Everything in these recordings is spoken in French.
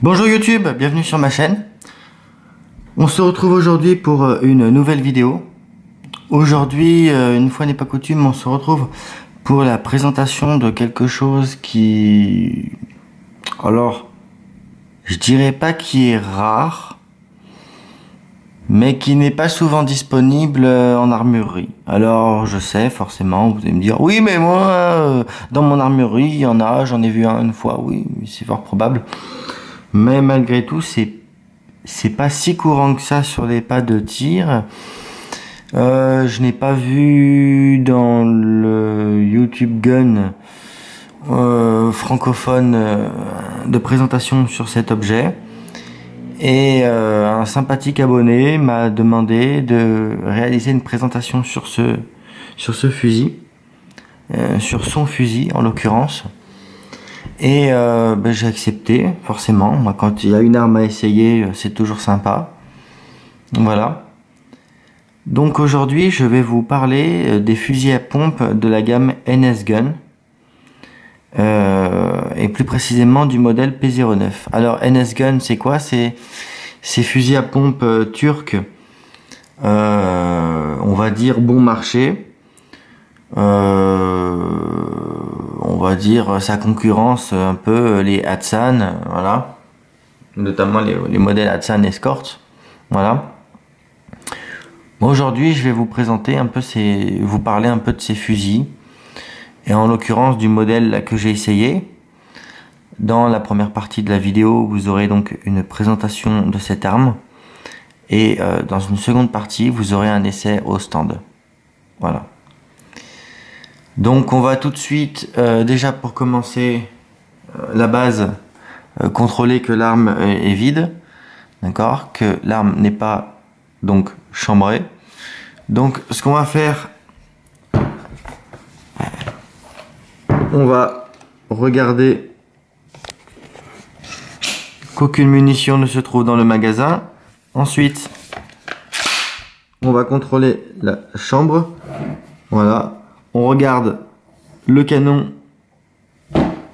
Bonjour YouTube, bienvenue sur ma chaîne. On se retrouve aujourd'hui pour une nouvelle vidéo. Aujourd'hui, une fois n'est pas coutume, on se retrouve pour la présentation de quelque chose qui... Alors, je dirais pas qui est rare, mais qui n'est pas souvent disponible en armurerie. Alors, je sais, forcément, vous allez me dire, oui, mais moi, dans mon armurerie, il y en a, j'en ai vu un une fois, oui, c'est fort probable. Mais malgré tout, c'est pas si courant que ça sur les pas de tir. Je n'ai pas vu dans le YouTube Gun francophone de présentation sur cet objet. Et un sympathique abonné m'a demandé de réaliser une présentation sur ce fusil, sur son fusil en l'occurrence. Et j'ai accepté, forcément. Moi, quand il y a une arme à essayer, c'est toujours sympa. Voilà. Donc aujourd'hui, je vais vous parler des fusils à pompe de la gamme NS Gun. Et plus précisément du modèle P09. Alors NS Gun, c'est quoi? C'est ces fusils à pompe turcs, on va dire bon marché. On va dire sa concurrence un peu les Hatsan, voilà, notamment les modèles Hatsan Escort, voilà. Aujourd'hui, je vais vous présenter un peu vous parler un peu de ces fusils, et en l'occurrence du modèle là que j'ai essayé. Dans la première partie de la vidéo, vous aurez donc une présentation de cette arme, et dans une seconde partie, vous aurez un essai au stand, voilà. Donc on va tout de suite, déjà pour commencer la base, contrôler que l'arme est vide, d'accord, que l'arme n'est pas donc chambrée. Donc ce qu'on va faire, on va regarder qu'aucune munition ne se trouve dans le magasin. Ensuite, on va contrôler la chambre, voilà. On regarde le canon,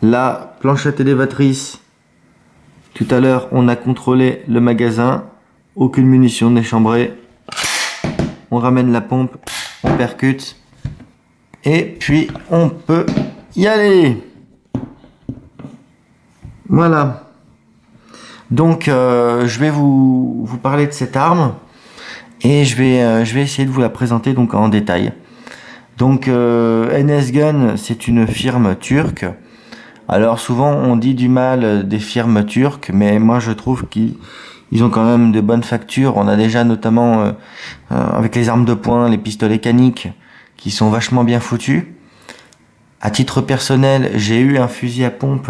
la planchette élévatrice. Tout à l'heure, on a contrôlé le magasin. Aucune munition n'est chambrée. On ramène la pompe, on percute. Et puis, on peut y aller. Voilà. Donc, je vais vous parler de cette arme. Et je vais essayer de vous la présenter donc en détail. Donc NS Gun, c'est une firme turque. Alors souvent on dit du mal des firmes turques, mais moi je trouve qu'ils ont quand même de bonnes factures. On a déjà notamment avec les armes de poing, les pistolets caniques qui sont vachement bien foutus. À titre personnel, j'ai eu un fusil à pompe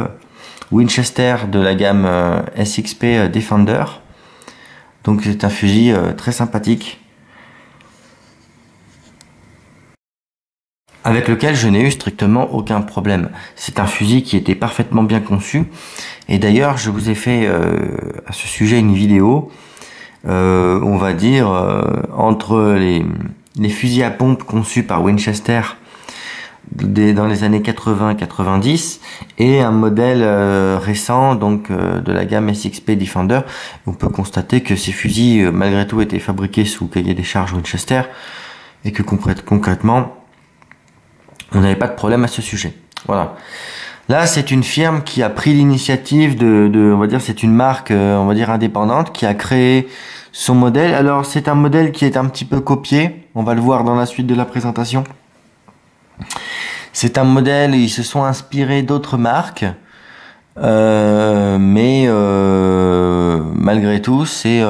Winchester de la gamme SXP Defender. Donc c'est un fusil très sympathique, avec lequel je n'ai eu strictement aucun problème. C'est un fusil qui était parfaitement bien conçu. Et d'ailleurs, je vous ai fait à ce sujet une vidéo, on va dire, entre les fusils à pompe conçus par Winchester dans les années 80-90 et un modèle récent donc de la gamme SXP Defender. On peut constater que ces fusils, malgré tout, étaient fabriqués sous cahier des charges Winchester et que concrètement, on n'avait pas de problème à ce sujet. Voilà. Là, c'est une firme qui a pris l'initiative on va dire, c'est une marque, on va dire, indépendante qui a créé son modèle. Alors, c'est un modèle qui est un petit peu copié. On va le voir dans la suite de la présentation. C'est un modèle, ils se sont inspirés d'autres marques. Mais malgré tout, c'est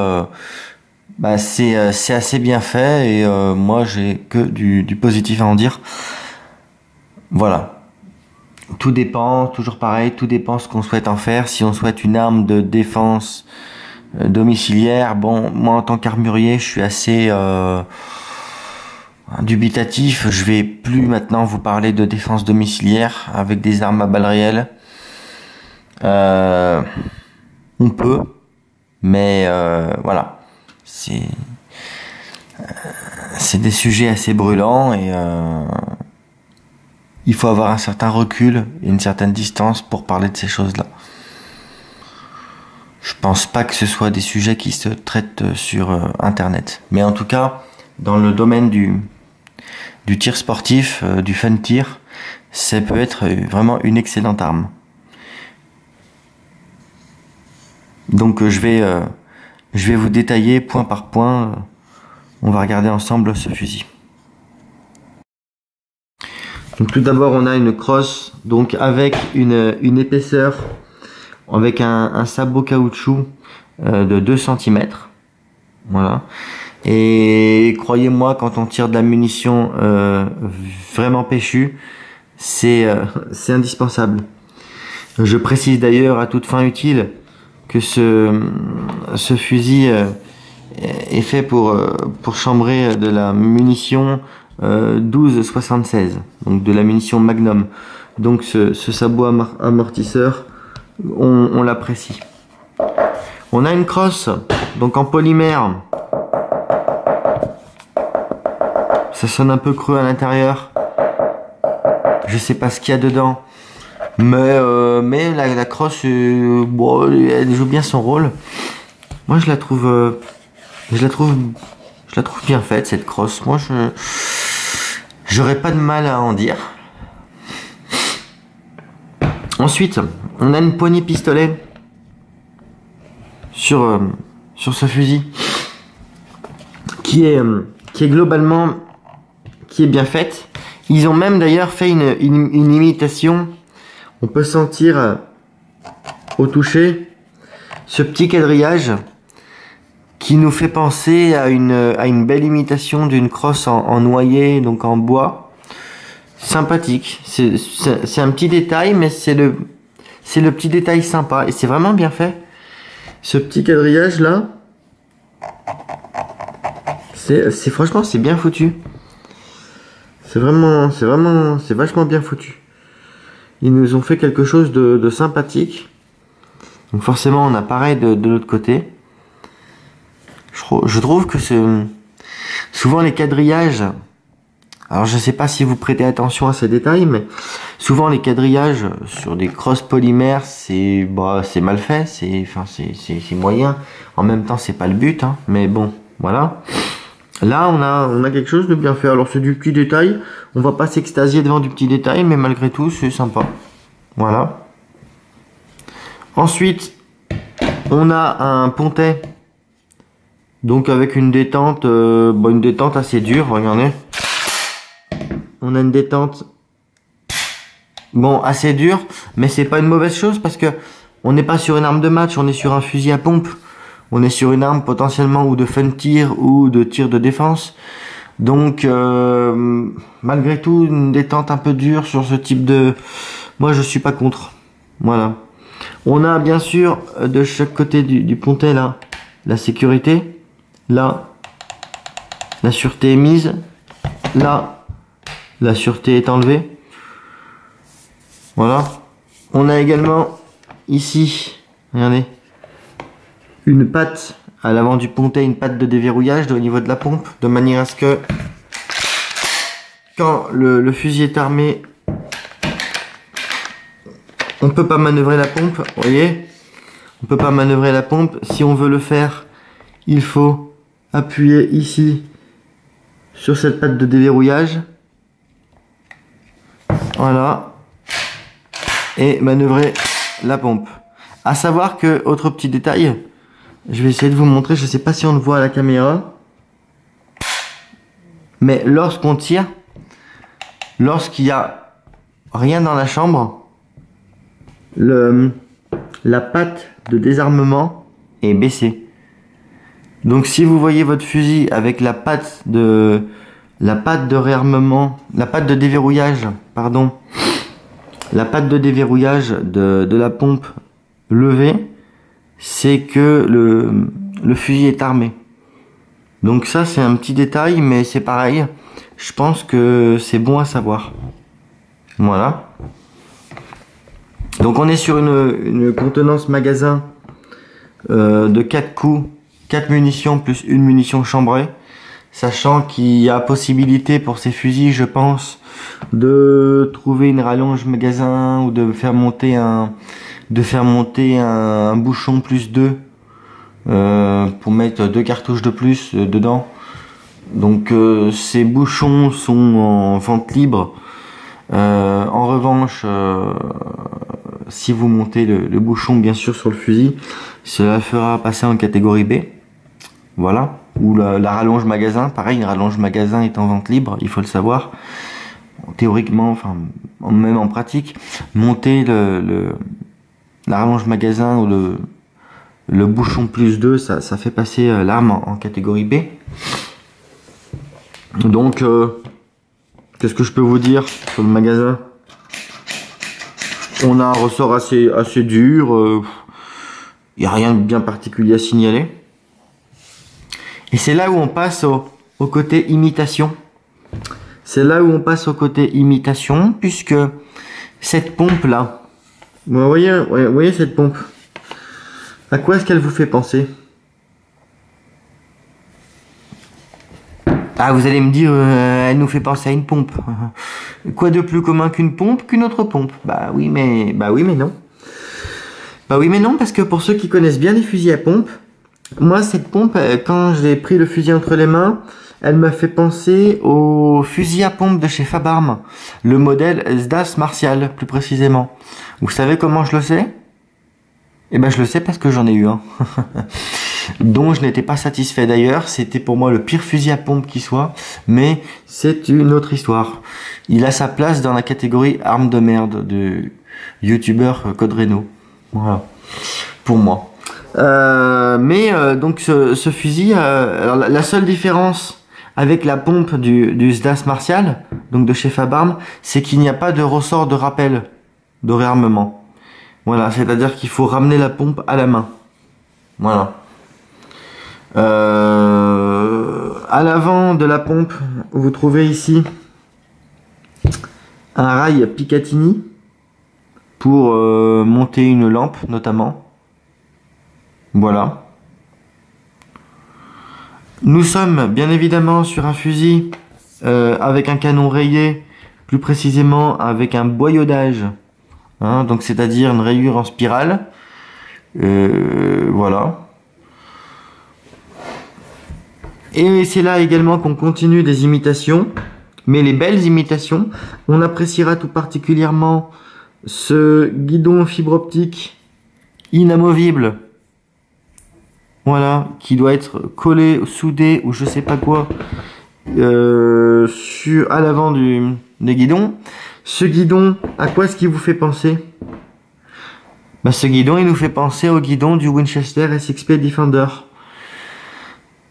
assez bien fait. Et moi, j'ai que du positif à en dire. Voilà. Tout dépend, toujours pareil, tout dépend ce qu'on souhaite en faire. Si on souhaite une arme de défense domiciliaire, bon, moi en tant qu'armurier, je suis assez dubitatif. Je vais plus maintenant vous parler de défense domiciliaire avec des armes à balles réelles. On peut, mais voilà. C'est des sujets assez brûlants et il faut avoir un certain recul et une certaine distance pour parler de ces choses-là. Je pense pas que ce soit des sujets qui se traitent sur Internet. Mais en tout cas, dans le domaine du tir sportif, du fun tir, ça peut être vraiment une excellente arme. Donc je vais vous détailler point par point. On va regarder ensemble ce fusil. Donc tout d'abord on a une crosse donc avec une épaisseur, avec un sabot caoutchouc de 2 cm. Voilà. Et croyez-moi, quand on tire de la munition vraiment péchue, c'est indispensable. Je précise d'ailleurs à toute fin utile que ce fusil est fait pour chambrer de la munition 12,76, donc de la munition Magnum. Donc ce sabot amortisseur, on l'apprécie. On a une crosse donc en polymère. Ça sonne un peu creux à l'intérieur. Je sais pas ce qu'il y a dedans, mais la crosse, bon, elle joue bien son rôle. Moi, je la trouve bien faite, cette crosse. Moi, j'aurais pas de mal à en dire. Ensuite, on a une poignée pistolet sur ce fusil qui est globalement bien faite. Ils ont même d'ailleurs fait une imitation. On peut sentir au toucher ce petit quadrillage qui nous fait penser à une belle imitation d'une crosse en noyer, donc en bois. Sympathique. C'est un petit détail, mais c'est le petit détail sympa et c'est vraiment bien fait. Ce petit quadrillage là, franchement c'est bien foutu. C'est vachement bien foutu. Ils nous ont fait quelque chose de sympathique. Donc forcément on a pareil de l'autre côté. Je trouve que souvent les quadrillages, alors je sais pas si vous prêtez attention à ces détails, mais souvent les quadrillages sur des crosses polymères, c'est mal fait, c'est moyen. En même temps c'est pas le but, hein, mais bon, voilà. Là, on a quelque chose de bien fait. Alors, c'est du petit détail. On va pas s'extasier devant du petit détail, mais malgré tout, c'est sympa. Voilà. Ensuite, on a un pontet. Donc, avec une détente, une détente assez dure. Regardez. On a une détente, assez dure, mais c'est pas une mauvaise chose parce que on n'est pas sur une arme de match, on est sur un fusil à pompe. On est sur une arme potentiellement ou de fun tir ou de tir de défense. Donc, malgré tout, une détente un peu dure sur ce type de... Moi, je suis pas contre. Voilà. On a bien sûr de chaque côté du pontet, là, la sécurité. Là, la sûreté est mise. Là, la sûreté est enlevée. Voilà. On a également ici, regardez, une patte à l'avant du pontet, une patte de déverrouillage au niveau de la pompe, de manière à ce que quand le fusil est armé, on peut pas manœuvrer la pompe, vous voyez, on peut pas manœuvrer la pompe. Si on veut le faire, il faut appuyer ici sur cette patte de déverrouillage, voilà, et manœuvrer la pompe. À savoir que, autre petit détail, je vais essayer de vous montrer, je ne sais pas si on le voit à la caméra, mais lorsqu'on tire, lorsqu'il n'y a rien dans la chambre, la patte de désarmement est baissée. Donc si vous voyez votre fusil avec la patte de réarmement, la patte de déverrouillage, pardon, la patte de déverrouillage de la pompe levée, c'est que le fusil est armé. Donc ça c'est un petit détail, mais c'est pareil. Je pense que c'est bon à savoir. Voilà. Donc on est sur une contenance magasin de 4 coups, 4 munitions plus une munition chambrée. Sachant qu'il y a possibilité pour ces fusils, je pense, de trouver une rallonge magasin ou de faire monter un de faire monter un bouchon plus 2 pour mettre 2 cartouches de plus dedans. Donc ces bouchons sont en vente libre. En revanche, si vous montez le bouchon bien sûr sur le fusil, cela fera passer en catégorie B. Voilà. Ou la rallonge magasin, pareil, une rallonge magasin est en vente libre, il faut le savoir. Théoriquement, enfin même en pratique, monter la rallonge magasin ou le bouchon plus 2, ça fait passer l'arme en catégorie B. Donc qu'est-ce que je peux vous dire sur le magasin? On a un ressort assez dur, il n'y a rien de bien particulier à signaler. Et c'est là où on passe au côté imitation. C'est là où on passe au côté imitation, puisque cette pompe là, vous voyez cette pompe, à quoi est-ce qu'elle vous fait penser? Ah, vous allez me dire, elle nous fait penser à une pompe. Quoi de plus commun qu'une pompe qu'une autre pompe? Bah oui, mais non. Bah oui, mais non, parce que pour ceux qui connaissent bien les fusils à pompe, moi, cette pompe, quand j'ai pris le fusil entre les mains, elle m'a fait penser au fusil à pompe de chez Fabarm, le modèle SDAS Martial, plus précisément. Vous savez comment je le sais? Eh ben, je le sais parce que j'en ai eu un. Dont je n'étais pas satisfait d'ailleurs. C'était pour moi le pire fusil à pompe qui soit, mais c'est une autre histoire. Il a sa place dans la catégorie arme de merde de youtubeur Code Reno. Voilà, pour moi. Donc ce fusil, alors la seule différence avec la pompe du SDAS Martial, donc de chez Fabarm, c'est qu'il n'y a pas de ressort de rappel de réarmement. Voilà, c'est-à-dire qu'il faut ramener la pompe à la main. Voilà. À l'avant de la pompe, vous trouvez ici un rail Picatinny pour monter une lampe notamment. Voilà. Nous sommes bien évidemment sur un fusil avec un canon rayé, plus précisément avec un boyau-d'âge, hein, donc c'est-à-dire une rayure en spirale. Voilà. Et c'est là également qu'on continue des imitations, mais les belles imitations. On appréciera tout particulièrement ce guidon fibre optique inamovible. Voilà, qui doit être collé, soudé ou je sais pas quoi à l'avant des guidons. Ce guidon, à quoi est-ce qu'il vous fait penser? Bah, ce guidon, il nous fait penser au guidon du Winchester SXP Defender.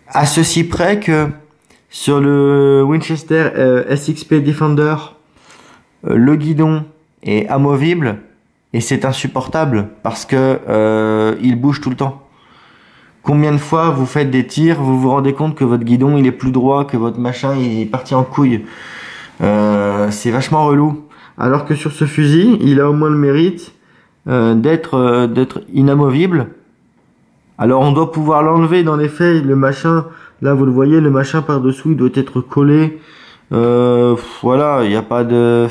À ceci près que sur le Winchester SXP Defender, le guidon est amovible et c'est insupportable parce que il bouge tout le temps. Combien de fois vous faites des tirs, vous vous rendez compte que votre guidon il est plus droit, que votre machin il est parti en couille. C'est vachement relou. Alors que sur ce fusil, il a au moins le mérite d'être inamovible. Alors on doit pouvoir l'enlever dans les faits, le machin, là vous le voyez, le machin par dessous il doit être collé. Voilà, il n'y a pas de...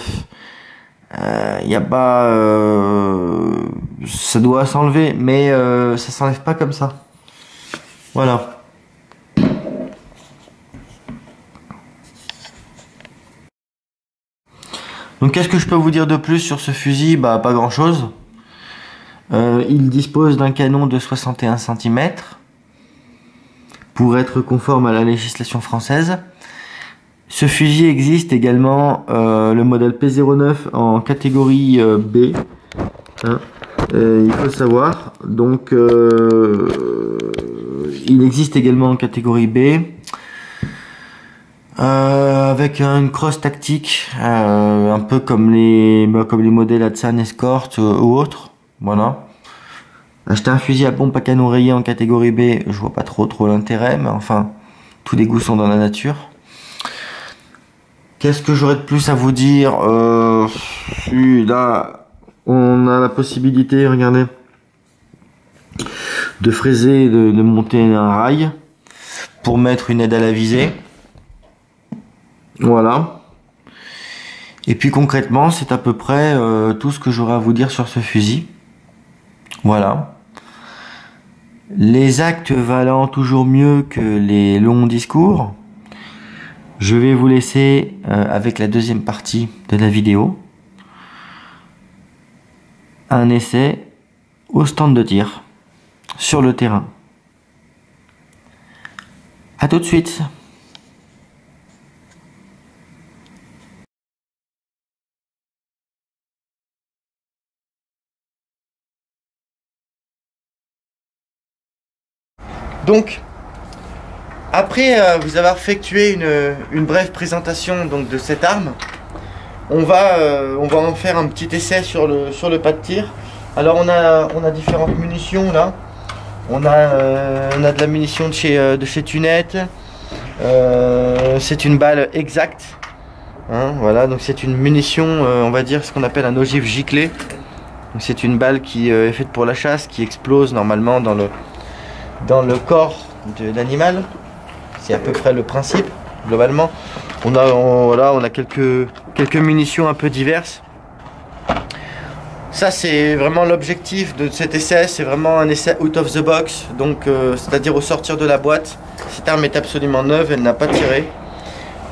ça doit s'enlever, mais ça s'enlève pas comme ça. Voilà. Donc qu'est-ce que je peux vous dire de plus sur ce fusil? Bah pas grand chose. Il dispose d'un canon de 61 cm pour être conforme à la législation française. Ce fusil existe également le modèle P09 en catégorie B. Hein, il faut savoir. Donc il existe également en catégorie B. Avec une crosse tactique, un peu comme les modèles Hatsan Escort ou autres. Voilà. Acheter un fusil à pompe à canon rayé en catégorie B, je vois pas trop l'intérêt, mais enfin, tous les goûts sont dans la nature. Qu'est-ce que j'aurais de plus à vous dire? Là, on a la possibilité, regardez, de fraiser, de monter un rail pour mettre une aide à la visée. Voilà. Et puis concrètement, c'est à peu près tout ce que j'aurais à vous dire sur ce fusil. Voilà. Les actes valant toujours mieux que les longs discours, je vais vous laisser avec la deuxième partie de la vidéo. Un essai au stand de tir, sur le terrain. À tout de suite. Donc, après vous avoir effectué une brève présentation donc, de cette arme, on va en faire un petit essai sur le pas de tir. Alors on a différentes munitions là. On a de la munition de chez Tunette. C'est une balle exacte. Hein, voilà, donc c'est une munition, on va dire ce qu'on appelle un ogive giclé. C'est une balle qui est faite pour la chasse, qui explose normalement dans le corps de l'animal. C'est à peu près le principe, globalement. On a quelques munitions un peu diverses. Ça, c'est vraiment l'objectif de cet essai. C'est vraiment un essai out of the box. Donc, c'est-à-dire au sortir de la boîte. Cette arme est absolument neuve, elle n'a pas tiré.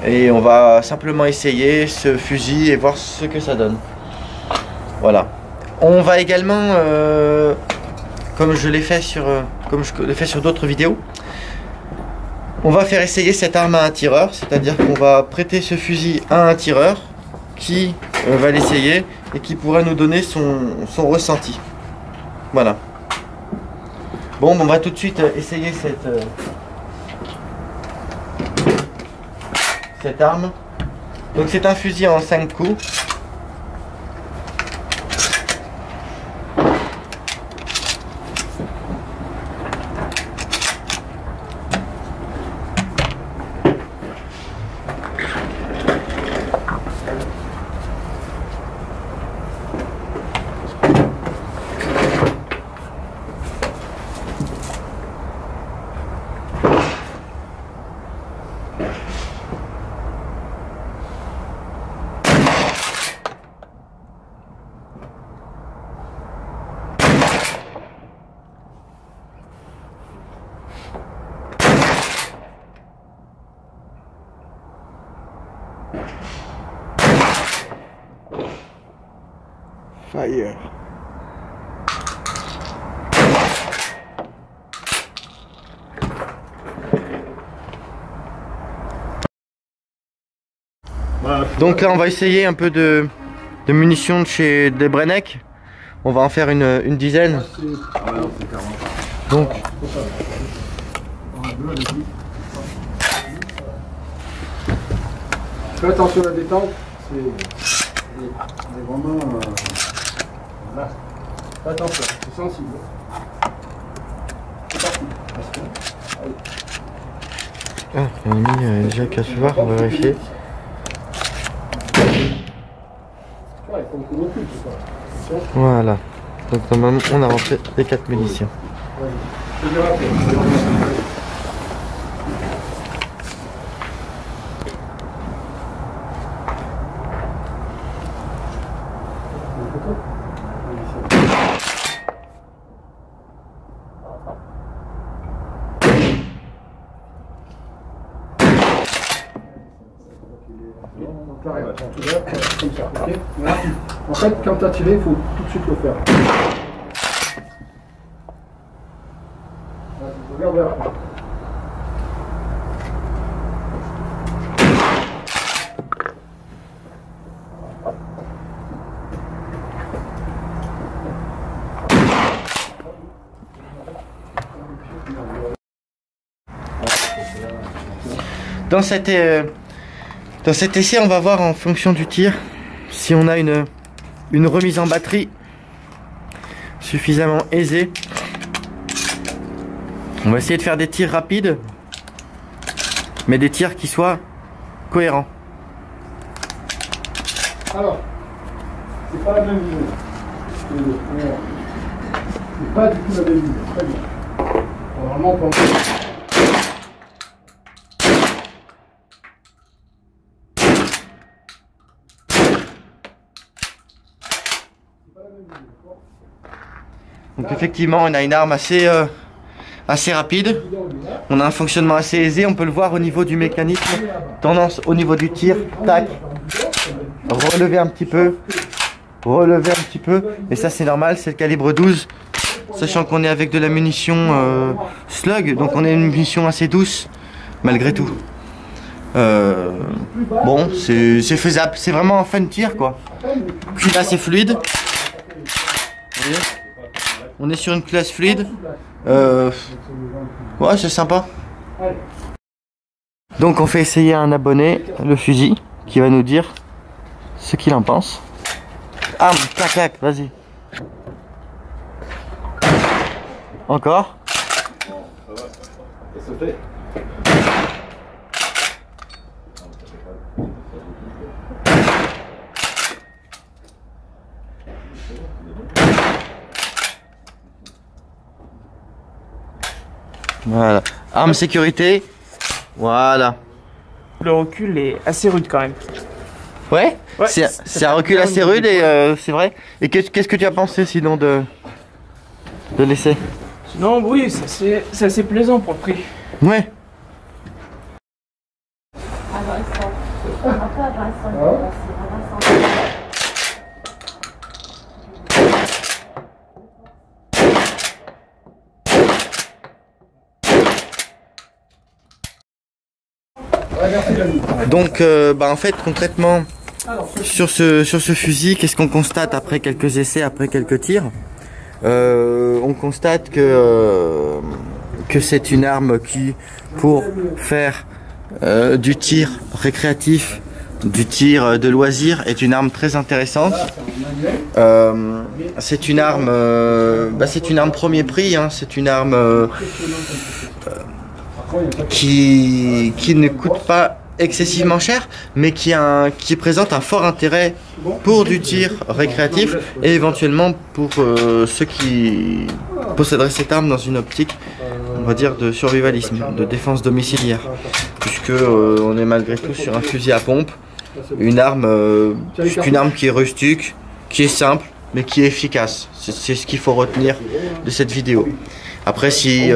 Et on va simplement essayer ce fusil et voir ce que ça donne. Voilà. On va également, comme je l'ai fait sur d'autres vidéos, on va faire essayer cette arme à un tireur, c'est-à-dire qu'on va prêter ce fusil à un tireur qui va l'essayer et qui pourra nous donner son ressenti. Voilà. Bon, on va tout de suite essayer cette arme. Donc c'est un fusil en 5 coups. Fire. Donc là on va essayer un peu de munitions de chez Debrenek. On va en faire une dizaine. Donc fais attention à la détente, c'est vraiment là. Fais attention, c'est sensible. C'est parti. ah, on a mis déjà qu'à se voir, on va vérifier. Ouais, il faut beaucoup recul, c'est ça. Voilà. Donc normalement on a rentré les 4 munitions. Ouais. Je vais rappeler. Comme ça, ok. Voilà. En fait, quand tu as tiré, il faut tout de suite le faire. Regarde vers là. Dans cet essai, on va voir en fonction du tir si on a une remise en batterie suffisamment aisée. On va essayer de faire des tirs rapides, mais des tirs qui soient cohérents. Alors, c'est pas la même ligne. C'est pas du tout la même ligne. Très bien. Normalement, quand Donc effectivement, on a une arme assez rapide. On a un fonctionnement assez aisé. On peut le voir au niveau du mécanisme. Tendance au niveau du tir. Tac. Relever un petit peu. Relever un petit peu. Et ça c'est normal, c'est le calibre 12. Sachant qu'on est avec de la munition slug. Donc on a une munition assez douce. Malgré tout. Bon, c'est faisable. C'est vraiment un fun tir quoi. Culasse c'est fluide. Vous voyez ? On est sur une classe fluide. Ouais, c'est sympa. Donc on fait essayer à un abonné le fusil qui va nous dire ce qu'il en pense. Ah, clac, clac, vas-y. Encore. Voilà. Arme sécurité. Voilà. Le recul est assez rude quand même. Ouais, Ouais, c'est un recul assez rude et c'est vrai. Et qu'est-ce que tu as pensé sinon de l'essai? Non, oui, c'est assez plaisant pour le prix. Ouais. Donc en fait concrètement sur ce fusil, qu'est-ce qu'on constate après quelques essais, après quelques tirs? On constate que c'est une arme qui, pour faire du tir récréatif, du tir de loisir, est une arme très intéressante. C'est une arme premier prix, hein, c'est une arme qui ne coûte pas excessivement cher, mais qui présente un fort intérêt pour du tir récréatif et éventuellement pour ceux qui posséderaient cette arme dans une optique, on va dire, de survivalisme, de défense domiciliaire, puisque on est malgré tout sur un fusil à pompe, une arme qui est rustique, qui est simple, mais qui est efficace. C'est ce qu'il faut retenir de cette vidéo. Après, si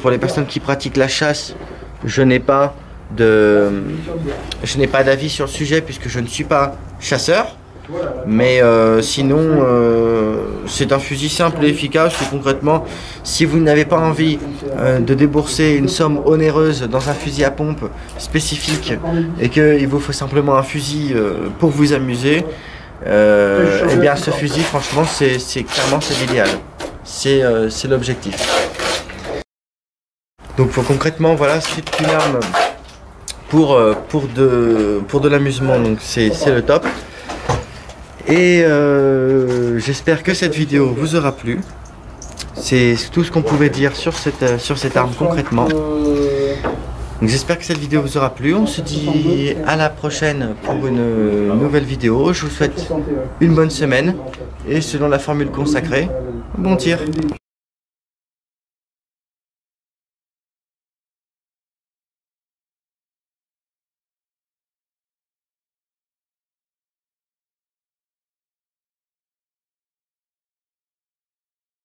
pour les personnes qui pratiquent la chasse, je n'ai pas d'avis sur le sujet puisque je ne suis pas chasseur, mais sinon c'est un fusil simple et efficace. Et concrètement, si vous n'avez pas envie de débourser une somme onéreuse dans un fusil à pompe spécifique et qu'il vous faut simplement un fusil pour vous amuser, eh bien ce fusil, franchement, c'est l'idéal, c'est l'objectif. Donc concrètement, voilà, c'est une arme pour de l'amusement, donc c'est le top. Et j'espère que cette vidéo vous aura plu. C'est tout ce qu'on pouvait dire sur cette arme concrètement. Donc j'espère que cette vidéo vous aura plu. On se dit à la prochaine pour une nouvelle vidéo. Je vous souhaite une bonne semaine et selon la formule consacrée, bon tir.